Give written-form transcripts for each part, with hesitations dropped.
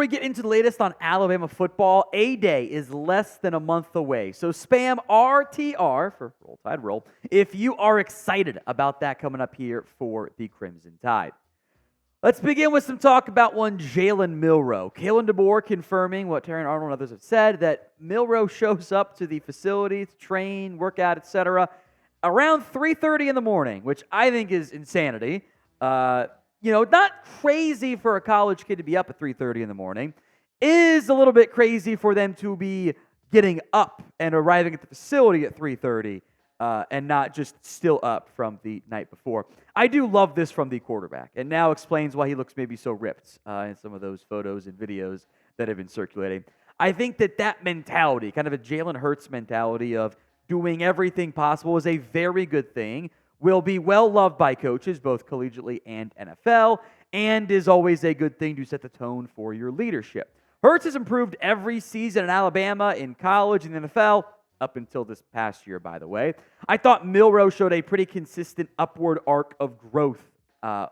we get into the latest on Alabama football, A-Day is less than a month away. So spam RTR for Roll Tide Roll if you are excited about that coming up here for the Crimson Tide. Let's begin with some talk about one Jalen Milroe. Kalen DeBoer confirming what Terry Arnold and others have said, that Milroe shows up to the facility to train, work out, etc. around 3:30 in the morning, which I think is insanity. Not crazy for a college kid to be up at 3:30 in the morning. Is a little bit crazy for them to be getting up and arriving at the facility at 3:30 and not just still up from the night before. I do love this from the quarterback, and now explains why he looks maybe so ripped in some of those photos and videos that have been circulating. I think that mentality, kind of a Jalen Hurts mentality of doing everything possible, is a very good thing, will be well loved by coaches, both collegiately and NFL, and is always a good thing to set the tone for your leadership. Hurts has improved every season in Alabama, in college, in the NFL, up until this past year, by the way. I thought Milroe showed a pretty consistent upward arc of growth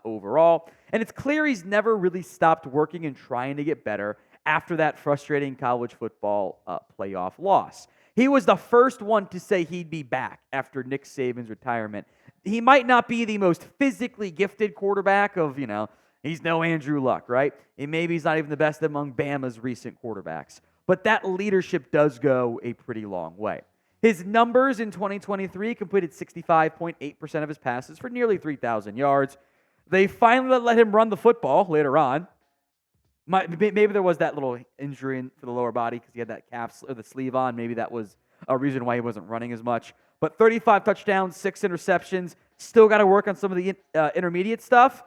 overall, and it's clear he's never really stopped working and trying to get better after that frustrating college football playoff loss. He was the first one to say he'd be back after Nick Saban's retirement. He might not be the most physically gifted quarterback of, he's no Andrew Luck, right? And maybe he's not even the best among Bama's recent quarterbacks. But that leadership does go a pretty long way. His numbers in 2023 completed 65.8% of his passes for nearly 3,000 yards. They finally let him run the football later on. Maybe there was that little injury for the lower body because he had that calf or the sleeve on. Maybe that was a reason why he wasn't running as much. But 35 touchdowns, 6 interceptions. Still got to work on some of the intermediate stuff.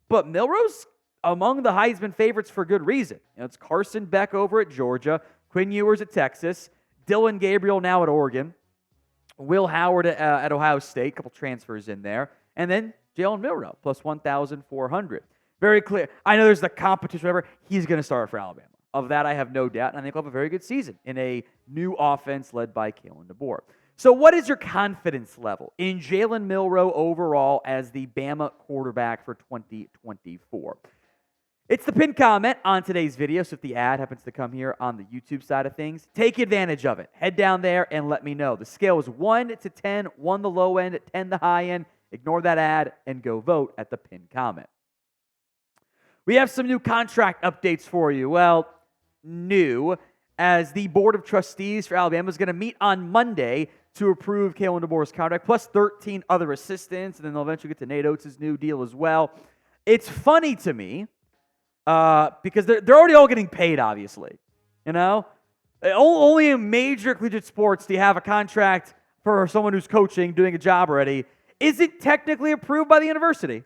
But Milroe's among the Heisman favorites for good reason. It's Carson Beck over at Georgia, Quinn Ewers at Texas, Dillon Gabriel now at Oregon, Will Howard at Ohio State, a couple transfers in there, and then Jalen Milroe, plus 1,400. Very clear. I know there's the competition, whatever. He's going to start for Alabama. Of that, I have no doubt, and I think he'll have a very good season in a new offense led by Kalen DeBoer. So what is your confidence level in Jalen Milroe overall as the Bama quarterback for 2024? It's the pinned comment on today's video, so if the ad happens to come here on the YouTube side of things, take advantage of it. Head down there and let me know. The scale is 1 to 10, 1 the low end, 10 the high end. Ignore that ad and go vote at the pinned comment. We have some new contract updates for you. Well, new, as the Board of Trustees for Alabama is going to meet on Monday to approve Kalen DeBoer's contract, plus 13 other assistants, and then they'll eventually get to Nate Oates' new deal as well. It's funny to me, because they're already all getting paid, obviously. Only in major collegiate sports do you have a contract for someone who's coaching, doing a job already. Is it technically approved by the university?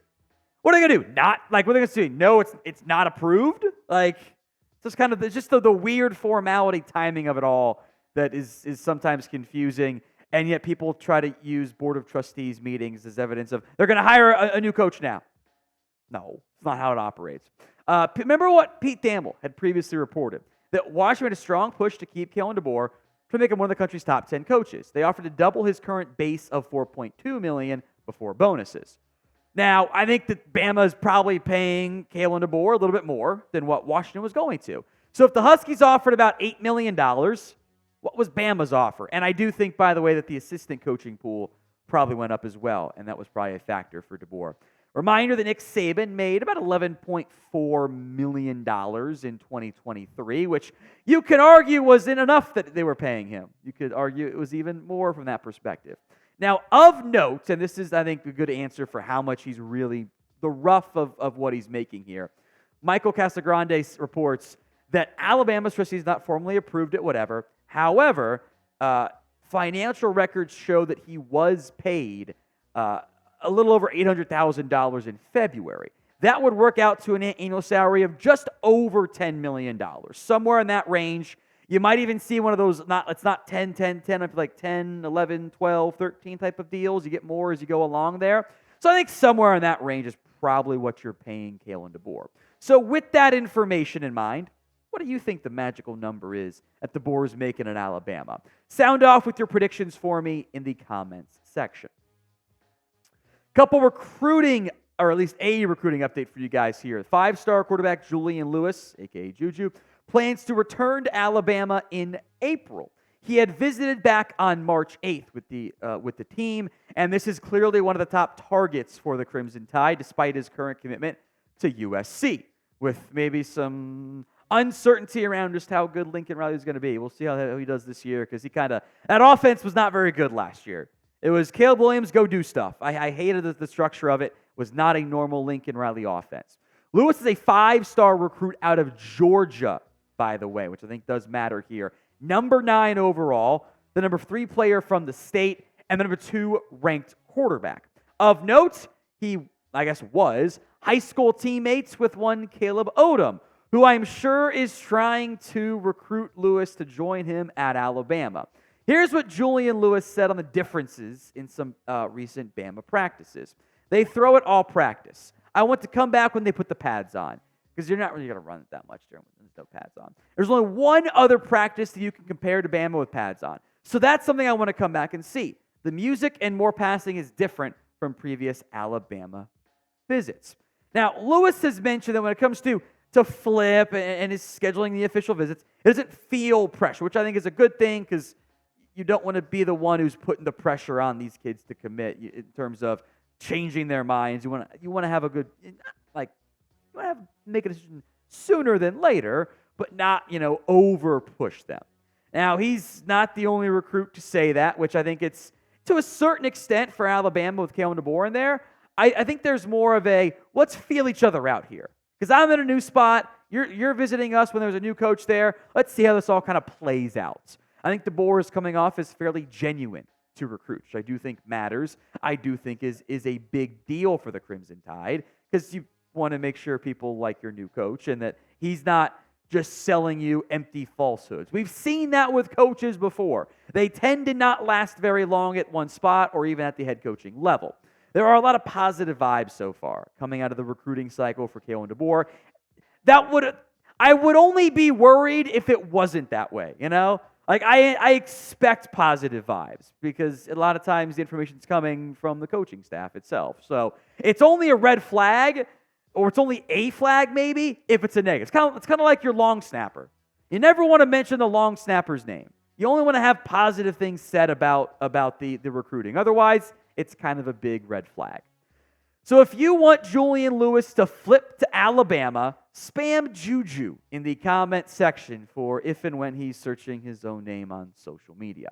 What are they going to do? What are they going to say? No, it's not approved? It's just the weird formality timing of it all that is sometimes confusing, and yet people try to use Board of Trustees meetings as evidence of they're going to hire a new coach now. No, it's not how it operates. Remember what Pete Thamel had previously reported, that Washington had a strong push to keep Kalen DeBoer to make him one of the country's top 10 coaches. They offered to double his current base of $4.2 million before bonuses. Now, I think that Bama is probably paying Kalen DeBoer a little bit more than what Washington was going to. So if the Huskies offered about $8 million, what was Bama's offer? And I do think, by the way, that the assistant coaching pool probably went up as well, and that was probably a factor for DeBoer. Reminder that Nick Saban made about $11.4 million in 2023, which you could argue wasn't enough that they were paying him. You could argue it was even more from that perspective. Now, of note, and this is, I think, a good answer for how much he's really the rough of what he's making here, Michael Casagrande reports that Alabama's trustees not formally approved it, whatever. However, financial records show that he was paid a little over $800,000 in February. That would work out to an annual salary of just over $10 million, somewhere in that range. You might even see one of those, it's not 10, 10, 10, up to like 10, 11, 12, 13 type of deals. You get more as you go along there. So I think somewhere in that range is probably what you're paying Kalen DeBoer. So with that information in mind, what do you think the magical number is that DeBoer is making in Alabama? Sound off with your predictions for me in the comments section. Couple recruiting or at least a recruiting update for you guys here. 5-star quarterback Julian Lewis, a.k.a. Juju, plans to return to Alabama in April. He had visited back on March 8th with the team, and this is clearly one of the top targets for the Crimson Tide, despite his current commitment to USC, with maybe some uncertainty around just how good Lincoln Riley is going to be. We'll see how he does this year, because that offense was not very good last year. It was Caleb Williams, go do stuff. I hated the structure of it. It was not a normal Lincoln Riley offense. Lewis is a 5-star recruit out of Georgia, by the way, which I think does matter here. Number 9 overall, the number 3 player from the state, and the number 2 ranked quarterback. Of note, he, was high school teammates with one Caleb Odom, who I'm sure is trying to recruit Lewis to join him at Alabama. Here's what Julian Lewis said on the differences in some recent Bama practices. They throw it all practice. I want to come back when they put the pads on, because you're not really going to run it that much during when there's no pads on. There's only one other practice that you can compare to Bama with pads on. So that's something I want to come back and see. The music and more passing is different from previous Alabama visits. Now, Lewis has mentioned that when it comes to Flip and his scheduling the official visits, it doesn't feel pressure, which I think is a good thing, because you don't want to be the one who's putting the pressure on these kids to commit in terms of changing their minds. You want to have a good, make a decision sooner than later, but not, over push them. Now, he's not the only recruit to say that, which I think it's to a certain extent for Alabama with Kalen DeBoer in there. I think there's more of a, let's feel each other out here. Because I'm in a new spot, you're visiting us when there's a new coach there. Let's see how this all kind of plays out. I think DeBoer is coming off as fairly genuine to recruit, which I do think matters. I do think is a big deal for the Crimson Tide, because you want to make sure people like your new coach and that he's not just selling you empty falsehoods. We've seen that with coaches before. They tend to not last very long at one spot or even at the head coaching level. There are a lot of positive vibes so far coming out of the recruiting cycle for Kalen DeBoer. I would only be worried if it wasn't that way, I expect positive vibes, because a lot of times the information is coming from the coaching staff itself. So it's only a red flag, or it's only a flag maybe, if it's a negative. It's kind of like your long snapper. You never want to mention the long snapper's name. You only want to have positive things said about the recruiting. Otherwise, it's kind of a big red flag. So if you want Julian Lewis to flip to Alabama, spam Juju in the comment section for if and when he's searching his own name on social media.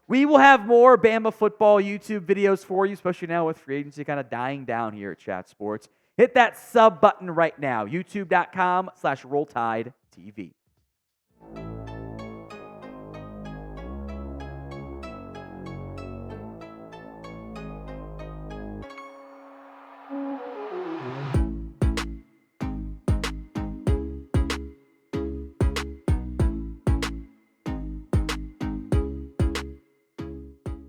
We will have more Bama football YouTube videos for you, especially now with free agency kind of dying down here at Chat Sports. Hit that sub button right now, youtube.com/RollTideTV.